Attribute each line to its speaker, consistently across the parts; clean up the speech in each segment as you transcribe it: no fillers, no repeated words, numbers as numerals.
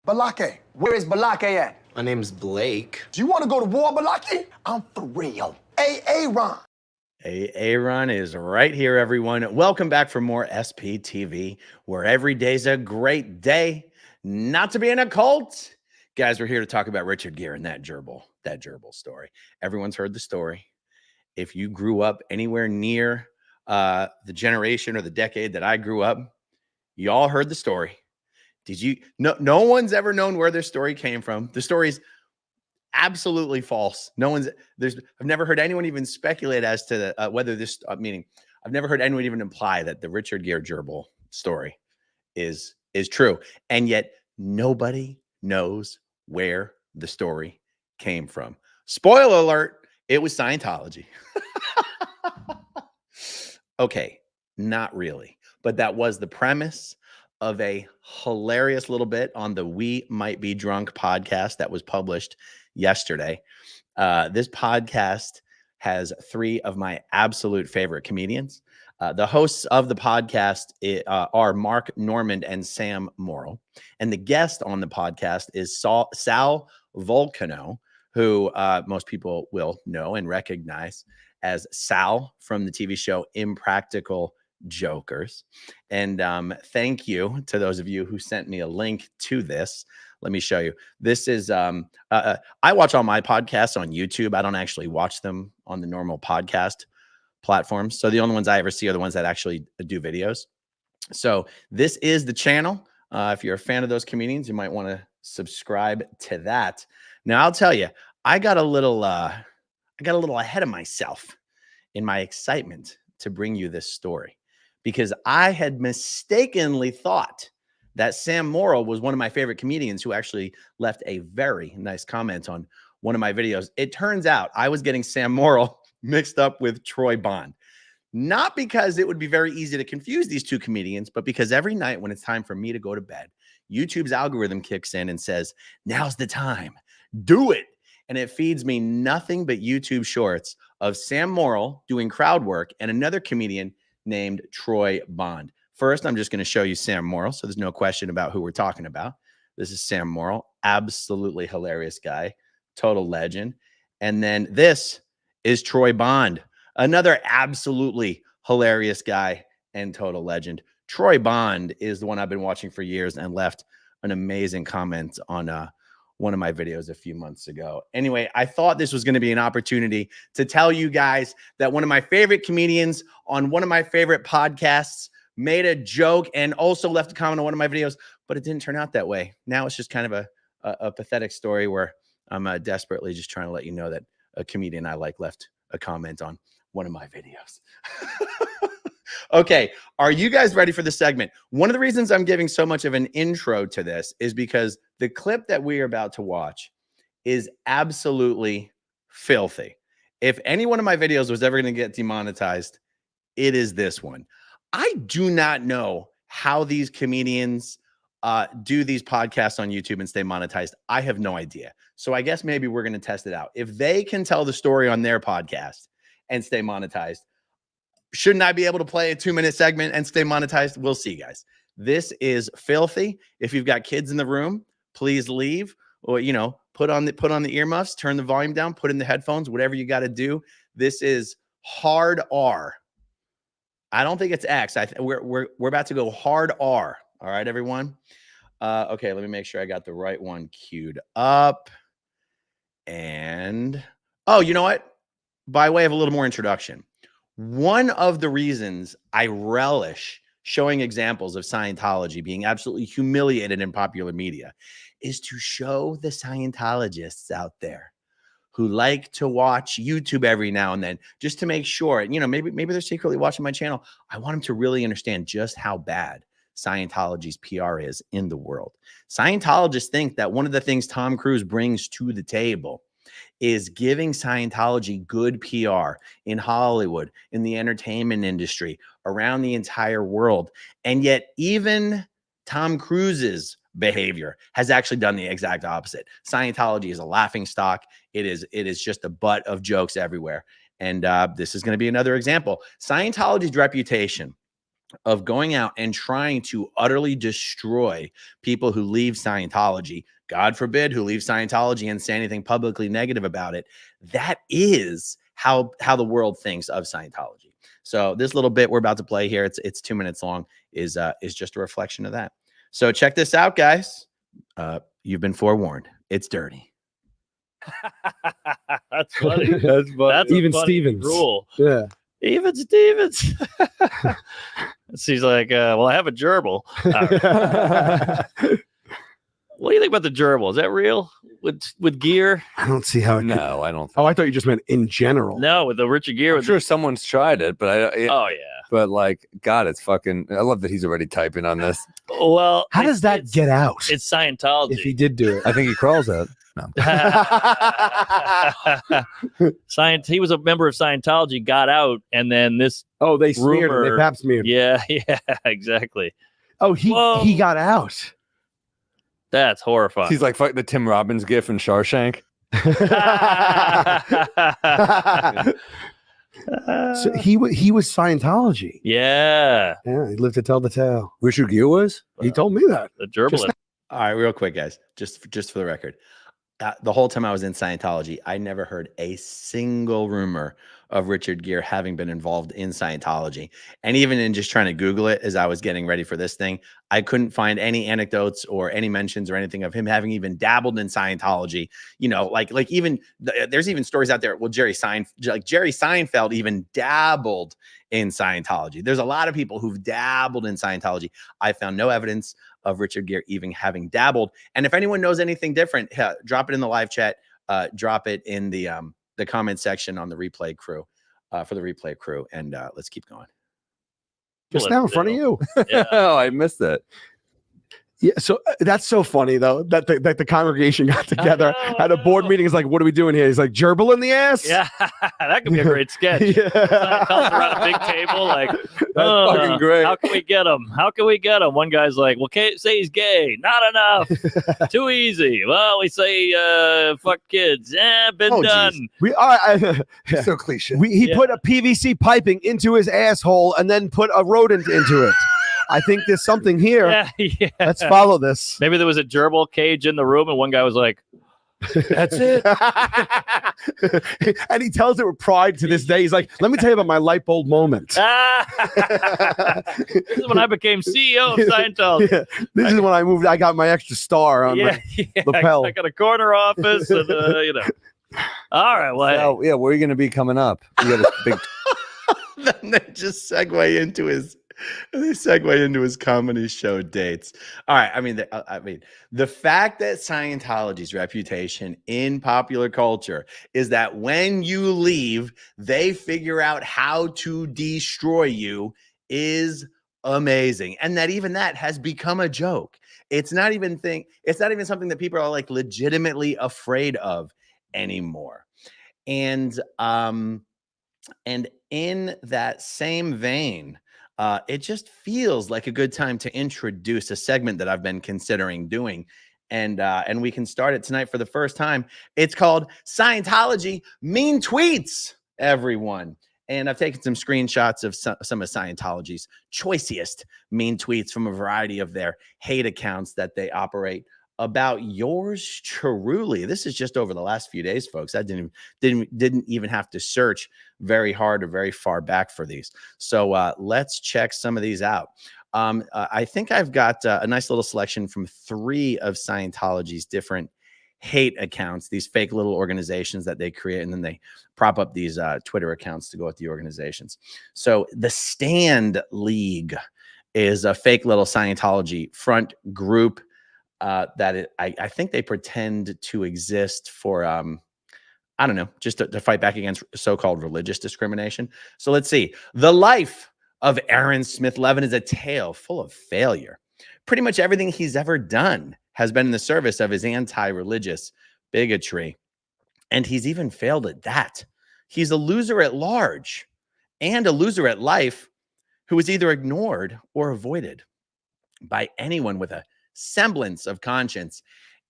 Speaker 1: Balake. Where is Balake at?
Speaker 2: My name's Blake.
Speaker 1: Do you want to go to war, Balake? I'm for real. Ron.
Speaker 3: Ron is right here, everyone. Welcome back for more SPTV, where every day's a great day not to be in a cult. Guys, we're here to talk about Richard Gere and that Gerbil story. Everyone's heard the story. If you grew up anywhere near the generation or the decade that I grew up, you all heard the story. Did you? No one's ever known where this story came from. The story's absolutely false. I've never heard anyone even speculate as to whether this, meaning I've never heard anyone even imply that the Richard Gere Gerbil story is true. And yet nobody knows where the story came from. Spoiler alert, it was Scientology. Okay, not really. But that was the premise of a hilarious little bit on the We Might Be Drunk podcast that was published yesterday. This podcast has three of my absolute favorite comedians. The hosts of the podcast are Mark Normand and Sam Morill. And the guest on the podcast is Sal Vulcano, who most people will know and recognize as Sal from the TV show Impractical Jokers. And thank you to those of you who sent me a link to this. Let me show you. This is I watch all my podcasts on YouTube. I don't actually watch them on the normal podcast platforms. So the only ones I ever see are the ones that actually do videos. So this is the channel. If you're a fan of those comedians, you might want to subscribe to that. Now I'll tell you, I got a little ahead of myself in my excitement to bring you this story, because I had mistakenly thought that Sam Morill was one of my favorite comedians who actually left a very nice comment on one of my videos. It turns out I was getting Sam Morill mixed up with Troy Bond. Not because it would be very easy to confuse these two comedians, but because every night when it's time for me to go to bed, YouTube's algorithm kicks in and says, now's the time, do it. And it feeds me nothing but YouTube shorts of Sam Morill doing crowd work and another comedian named Troy Bond. First, I'm just going to show you Sam Morill, so there's no question about who we're talking about. This is Sam Morill, absolutely hilarious guy, total legend. And then this is Troy Bond, another absolutely hilarious guy and total legend. Troy Bond is the one I've been watching for years and left an amazing comment on one of my videos a few months ago. Anyway, I thought this was going to be an opportunity to tell you guys that one of my favorite comedians on one of my favorite podcasts made a joke and also left a comment on one of my videos, but it didn't turn out that way. Now it's just kind of a pathetic story where I'm desperately just trying to let you know that a comedian I like left a comment on one of my videos. Okay, are you guys ready for the segment? One of the reasons I'm giving so much of an intro to this is because the clip that we are about to watch is absolutely filthy. If any one of my videos was ever going to get demonetized, it is this one. I do not know how these comedians do these podcasts on YouTube and stay monetized. I have no idea. So I guess maybe we're going to test it out. If they can tell the story on their podcast and stay monetized, shouldn't I be able to play a 2-minute segment and stay monetized? We'll see, guys. This is filthy. If you've got kids in the room, please leave, or put on the earmuffs, turn the volume down, put in the headphones, whatever you got to do. This is hard R. I don't think it's X. We're about to go hard R. All right, everyone. Okay, let me make sure I got the right one queued up. And oh, you know what? By way of a little more introduction, one of the reasons I relish showing examples of Scientology being absolutely humiliated in popular media is to show the Scientologists out there who like to watch YouTube every now and then just to make sure, maybe they're secretly watching my channel. I want them to really understand just how bad Scientology's PR is in the world. Scientologists think that one of the things Tom Cruise brings to the table is giving Scientology good PR in Hollywood, in the entertainment industry, around the entire world. And yet even Tom Cruise's behavior has actually done the exact opposite. Scientology is a laughingstock. It is just a butt of jokes everywhere. And this is going to be another example. Scientology's reputation of going out and trying to utterly destroy people who leave Scientology, God forbid, who leave Scientology and say anything publicly negative about it. That is how the world thinks of Scientology. So this little bit we're about to play here, it's 2 minutes long, is just a reflection of that. So check this out, guys. You've been forewarned. It's dirty.
Speaker 2: That's funny.
Speaker 4: That's
Speaker 2: That's
Speaker 4: even
Speaker 2: a funny
Speaker 4: Stevens.
Speaker 2: rule.
Speaker 4: Yeah.
Speaker 2: Even Stevens. She's like, well, I have a gerbil. What do you think about the gerbil? Is that real with Gere?
Speaker 4: I don't see how it
Speaker 5: No, I don't.
Speaker 4: Oh, I thought you just meant in general.
Speaker 2: No, with the Richard Gere.
Speaker 5: I'm
Speaker 2: With
Speaker 5: sure someone's tried it, but
Speaker 2: oh yeah.
Speaker 5: but like, God, it's fucking. I love that he's already typing on this.
Speaker 2: Well,
Speaker 4: How does that get out?
Speaker 2: It's Scientology.
Speaker 4: If he did do it.
Speaker 5: I think he crawls out. No.
Speaker 2: He was a member of Scientology, got out, and then this.
Speaker 4: Oh, they smeared him. They
Speaker 2: rumor-
Speaker 4: pap smeared him.
Speaker 2: Yeah, exactly.
Speaker 4: Oh, he
Speaker 2: Whoa.
Speaker 4: got out.
Speaker 2: That's horrifying.
Speaker 5: He's like the Tim Robbins gif in Shawshank.
Speaker 4: So he was Scientology.
Speaker 2: Yeah,
Speaker 4: Yeah, he lived to tell the tale.
Speaker 5: Richard Gere was.
Speaker 4: He told me that.
Speaker 2: the gerbil.
Speaker 4: Just-
Speaker 3: All right, real quick, guys, just for the record. The whole time I was in Scientology, I never heard a single rumor of Richard Gere having been involved in Scientology. And even in just trying to Google it as I was getting ready for this thing, I couldn't find any anecdotes or any mentions or anything of him having even dabbled in Scientology. You know, like even there's even stories out there. Well, Jerry Seinfeld even dabbled in Scientology. There's a lot of people who've dabbled in Scientology. I found no evidence of Richard Gere even having dabbled. And if anyone knows anything different, drop it in the live chat. Drop it in the comment section on the replay crew, for the replay crew, and let's keep going.
Speaker 4: Just now in front of you.
Speaker 2: Yeah.
Speaker 5: Oh, I missed that.
Speaker 4: Yeah, so that's so funny though that the congregation got together at a board meeting. Is like, what are we doing here? He's like, gerbil in the ass.
Speaker 2: Yeah, that could be a great sketch.
Speaker 4: Yeah.
Speaker 2: Seinfeld's around a big table, like,
Speaker 5: That's fucking great.
Speaker 2: How can we get him? How can we get him? One guy's like, well, can't say he's gay. Not enough. Too easy. Well, we say fuck kids. Been
Speaker 3: Oh,
Speaker 2: done.
Speaker 3: geez.
Speaker 4: We are.
Speaker 5: So cliche.
Speaker 4: He
Speaker 2: Yeah.
Speaker 4: put a PVC piping into his asshole and then put a rodent into it. I think there's something here.
Speaker 2: Yeah.
Speaker 4: Let's follow this.
Speaker 2: Maybe there was a gerbil cage in the room, and one guy was like, "That's it."
Speaker 4: And he tells it with pride to this day. He's like, let me tell you about my light bulb moment.
Speaker 2: This is when I became CEO of Scientology.
Speaker 4: Yeah, this is when I moved. I got my extra star on my lapel.
Speaker 2: I got a corner office, and All right, well,
Speaker 5: Oh, yeah, where are you going to be coming up? You got a big.
Speaker 3: Then they just segue into his comedy show dates. All right. I mean, the fact that Scientology's reputation in popular culture is that when you leave, they figure out how to destroy you is amazing. And that even that has become a joke. It's not even something that people are like legitimately afraid of anymore. And in that same vein, it just feels like a good time to introduce a segment that I've been considering doing. And we can start it tonight for the first time. It's called Scientology Mean Tweets, everyone. And I've taken some screenshots of some of Scientology's choicest mean tweets from a variety of their hate accounts that they operate about yours truly. This is just over the last few days, folks. I didn't even have to search very hard or very far back for these. So let's check some of these out. I think I've got a nice little selection from 3 of Scientology's different hate accounts, these fake little organizations that they create, and then they prop up these Twitter accounts to go with the organizations. So the Stand League is a fake little Scientology front group that I think they pretend to exist for, I don't know, just to fight back against so-called religious discrimination. So let's see. The life of Asmithlevin is a tale full of failure. Pretty much everything he's ever done has been in the service of his anti-religious bigotry. And he's even failed at that. He's a loser at large and a loser at life who is either ignored or avoided by anyone with a semblance of conscience.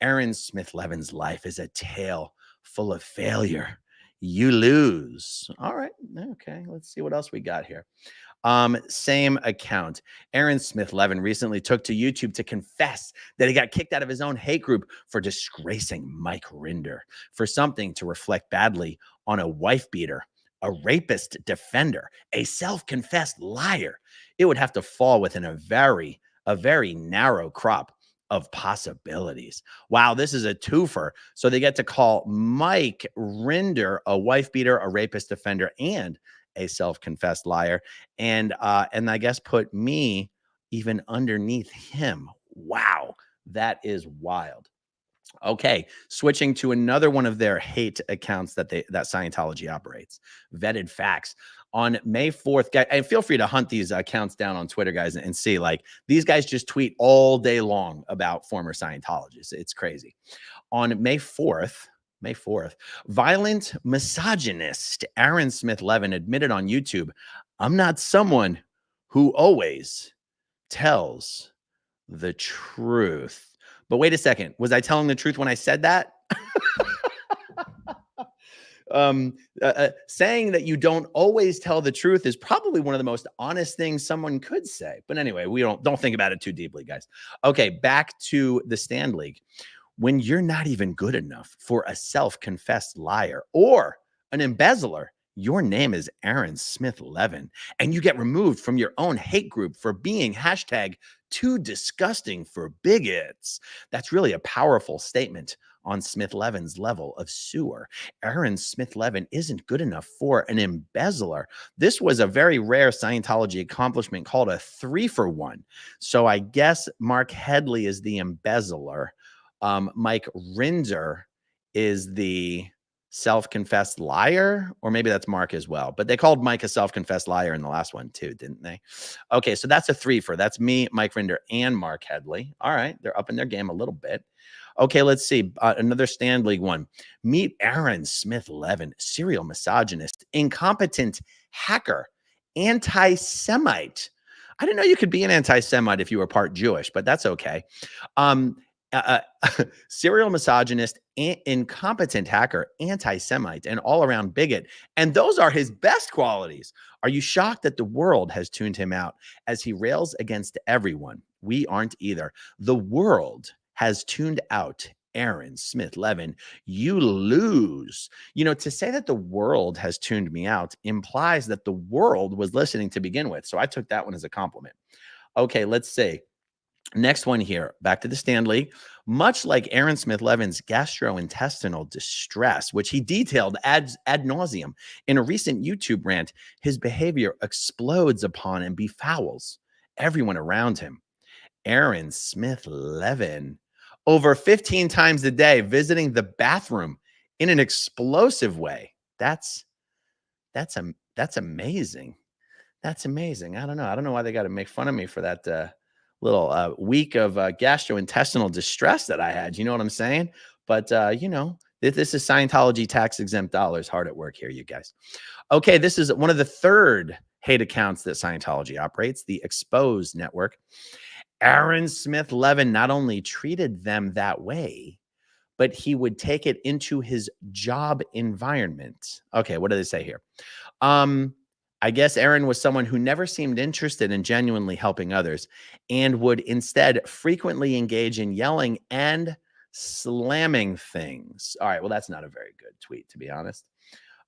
Speaker 3: Asmithlevin's life is a tale full of failure. You lose. All right. Okay. Let's see what else we got here. Same account. Asmithlevin recently took to YouTube to confess that he got kicked out of his own hate group for disgracing Mike Rinder for something to reflect badly on a wife beater, a rapist defender, a self-confessed liar. It would have to fall within a very narrow crop of possibilities. Wow, this is a twofer. So they get to call Mike Rinder a wife beater, a rapist defender, and a self-confessed liar, and I guess put me even underneath him. Wow, that is wild. Okay, switching to another one of their hate accounts that Scientology operates, Vetted Facts. On May 4th, guys, and feel free to hunt these accounts down on Twitter, guys, and see, like, these guys just tweet all day long about former Scientologists. It's crazy. On May 4th, violent misogynist Asmithlevin admitted on YouTube, "I'm not someone who always tells the truth." But wait a second. Was I telling the truth when I said that? Saying that you don't always tell the truth is probably one of the most honest things someone could say. But anyway, we don't think about it too deeply, guys. Okay, back to the Stand League. When you're not even good enough for a self-confessed liar or an embezzler, your name is Asmithlevin, and you get removed from your own hate group for being #too disgusting for bigots. That's really a powerful statement on Smithlevin's level of sewer. Asmithlevin isn't good enough for an embezzler. This was a very rare Scientology accomplishment called a 3-for-1. So I guess Mark Headley is the embezzler. Mike Rinder is the self-confessed liar, or maybe that's Mark as well. But they called Mike a self-confessed liar in the last one too, didn't they? Okay, so that's a 3-for. That's me, Mike Rinder, and Mark Headley. All right, they're up in their game a little bit. Okay, let's see. Another Stand League one. Meet Asmithlevin, serial misogynist, incompetent hacker, anti-Semite. I didn't know you could be an anti-Semite if you were part Jewish, but that's okay. Serial misogynist, incompetent hacker, anti-Semite, and all-around bigot. And those are his best qualities. Are you shocked that the world has tuned him out as he rails against everyone? We aren't either. The world has tuned out Asmithlevin. You lose. You know, to say that the world has tuned me out implies that the world was listening to begin with. So I took that one as a compliment. Okay, let's see. Next one here, back to the Stand League. Much like Asmithlevin's gastrointestinal distress, which he detailed ad nauseum in a recent YouTube rant, his behavior explodes upon and befouls everyone around him. Asmithlevin, over 15 times a day, visiting the bathroom in an explosive way. That's amazing. That's amazing. I don't know why they got to make fun of me for that little week of gastrointestinal distress that I had. You know what I'm saying? But, you know, this is Scientology tax-exempt dollars hard at work here, you guys. Okay, this is one of the third hate accounts that Scientology operates, the Exposed Network. Asmithlevin not only treated them that way, but he would take it into his job environment. Okay, what do they say here? I guess Aaron was someone who never seemed interested in genuinely helping others and would instead frequently engage in yelling and slamming things. All right, well, that's not a very good tweet, to be honest.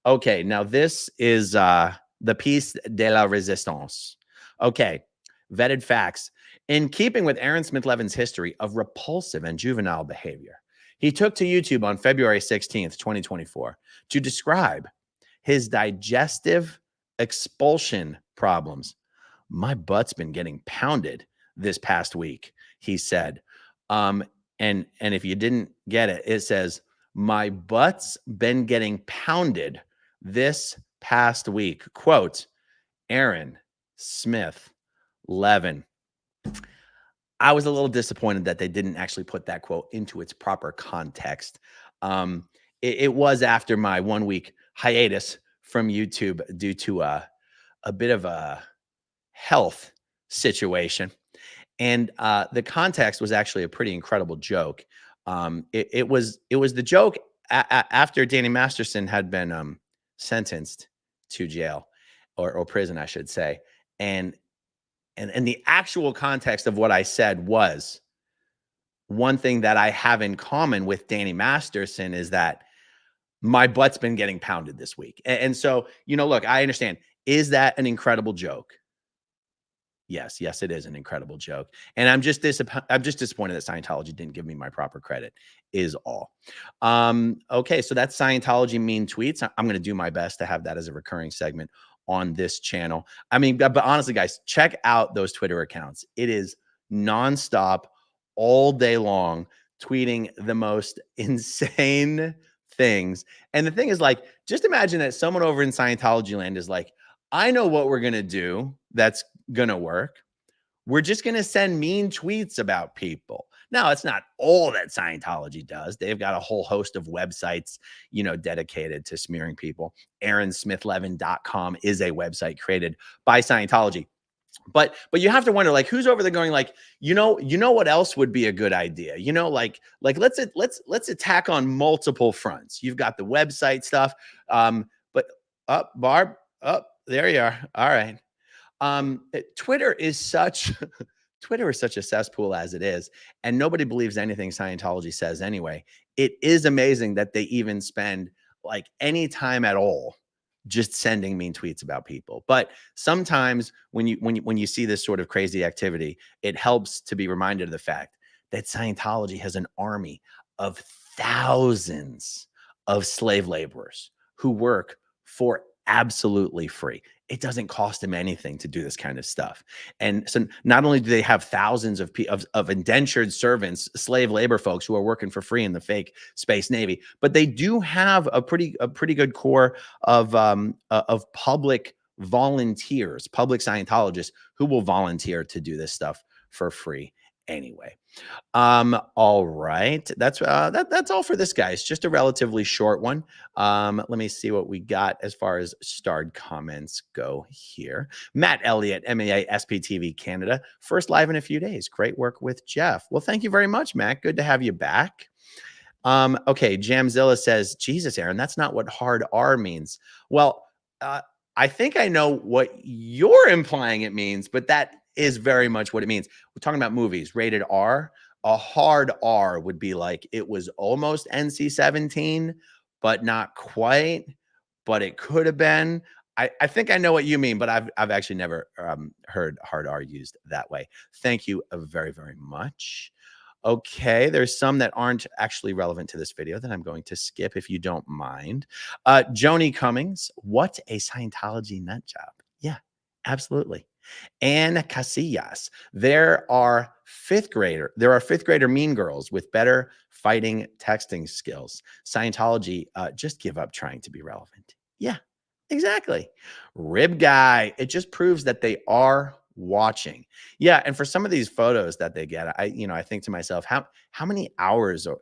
Speaker 3: Okay, now this is the piece de la résistance. Okay, Vetted Facts. In keeping with Asmithlevin's history of repulsive and juvenile behavior, he took to YouTube on February 16th, 2024, to describe his digestive expulsion problems. My butt's been getting pounded this past week, he said. And if you didn't get it, it says, my butt's been getting pounded this past week. Quote, Asmithlevin. I was a little disappointed that they didn't actually put that quote into its proper context. It was after my 1 week hiatus from YouTube due to a bit of a health situation. And the context was actually a pretty incredible joke. It was the joke after Danny Masterson had been sentenced to jail or prison, I should say. And the actual context of what I said was, one thing that I have in common with Danny Masterson is that my butt's been getting pounded this week. And so, look, I understand. Is that an incredible joke? Yes, it is an incredible joke. And I'm just disappointed that Scientology didn't give me my proper credit, is all. Okay, so that's Scientology Mean Tweets. I'm going to do my best to have that as a recurring segment on this channel. I mean, but honestly, guys, check out those Twitter accounts. It is nonstop, all day long, tweeting the most insane things. And the thing is, like, just imagine that someone over in Scientology land is like, I know what we're going to do that's going to work. We're just going to send mean tweets about people. Now, it's not all that Scientology does. They've got a whole host of websites, dedicated to smearing people. AaronsmithLevin.com is a website created by Scientology. But you have to wonder, like, who's over there going, like, what else would be a good idea? Let's attack on multiple fronts. You've got the website stuff. Barb, there you are. All right. Twitter is such a cesspool as it is, and nobody believes anything Scientology says anyway. It is amazing that they even spend like any time at all just sending mean tweets about people. But sometimes when you see this sort of crazy activity, it helps to be reminded of the fact that Scientology has an army of thousands of slave laborers who work for absolutely free. It doesn't cost them anything to do this kind of stuff. And so not only do they have thousands of indentured servants, slave labor folks who are working for free in the fake Space Navy, but they do have a pretty good core of public volunteers, public Scientologists who will volunteer to do this stuff for free anyway. All right. That's all for this, guys. Just a relatively short one. Let me see what we got as far as starred comments go here. Matt Elliott, MEA SPTV Canada. First live in a few days. Great work with Jeff. Well, thank you very much, Matt. Good to have you back. Okay. Jamzilla says, Jesus, Aaron, that's not what hard R means. Well, I think I know what you're implying it means, but that is very much what it means. We're talking about movies, rated R. A hard R would be like, it was almost NC-17, but not quite, but it could have been. I think I know what you mean, but I've actually never heard hard R used that way. Thank you very, very much. Okay, there's some that aren't actually relevant to this video that I'm going to skip if you don't mind. Joni Cummings, what a Scientology nut job. Yeah, absolutely. Anne Casillas, there are fifth grader mean girls with better fighting texting skills. Scientology, just give up trying to be relevant. Yeah, exactly. Rib Guy, it just proves that they are watching. Yeah, and for some of these photos that they get, I think to myself, how many hours of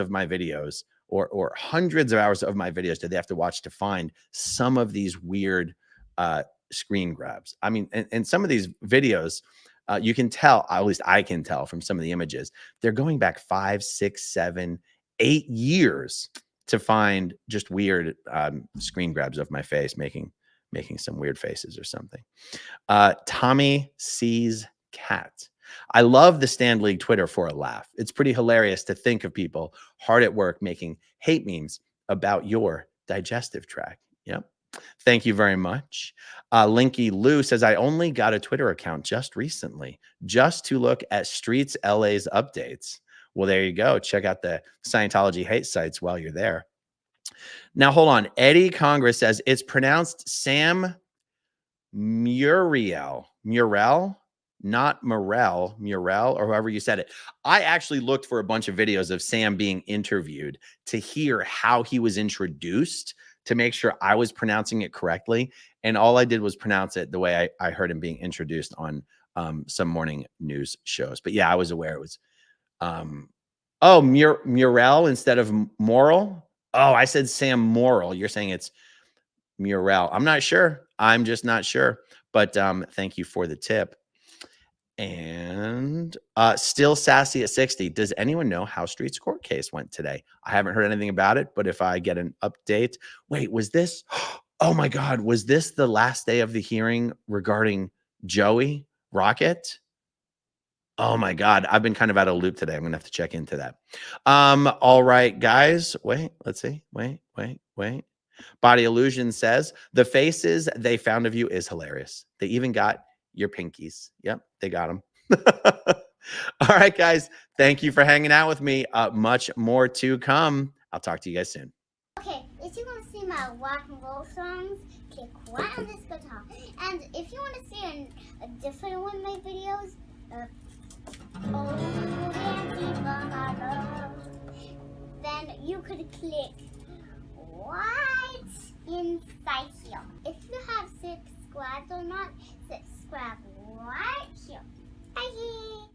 Speaker 3: my videos or hundreds of hours of my videos do they have to watch to find some of these weird screen grabs? I mean, and some of these videos, you can tell, at least I can tell from some of the images, they're going back 5, 6, 7, 8 years to find just weird screen grabs of my face, making some weird faces or something. Tommy Sees Cat. I love the Stand League Twitter for a laugh. It's pretty hilarious to think of people hard at work making hate memes about your digestive tract. Yep. Thank you very much. Linky Lou says, I only got a Twitter account just recently, just to look at Streets LA's updates. Well, there you go. Check out the Scientology hate sites while you're there. Now, hold on. Eddie Congress says it's pronounced Sam Muriel, not Morill, or however you said it. I actually looked for a bunch of videos of Sam being interviewed to hear how he was introduced, to make sure I was pronouncing it correctly. And all I did was pronounce it the way I heard him being introduced on some morning news shows. But yeah, I was aware it was, Muriel instead of Morill. Oh, I said Sam Morill. You're saying it's Muriel. I'm not sure. I'm just not sure. But thank you for the tip. And still sassy at 60. Does anyone know how Street's court case went today? I haven't heard anything about it, but if I get an update, wait, was this? Oh my God, was this the last day of the hearing regarding Joey Rocket? Oh my God, I've been kind of out of loop today. I'm gonna have to check into that. All right, guys. Wait, let's see. Wait. Body Illusion says the faces they found of you is hilarious. They even got your pinkies. Yep, they got them. All right, guys. Thank you for hanging out with me. Much more to come. I'll talk to you guys soon.
Speaker 6: Okay, if you want to see my rock and roll songs, click right on this guitar. And if you want to see a different one of my videos, then you could click right inside here. If you have subscribed or not, subscribe right here. Bye.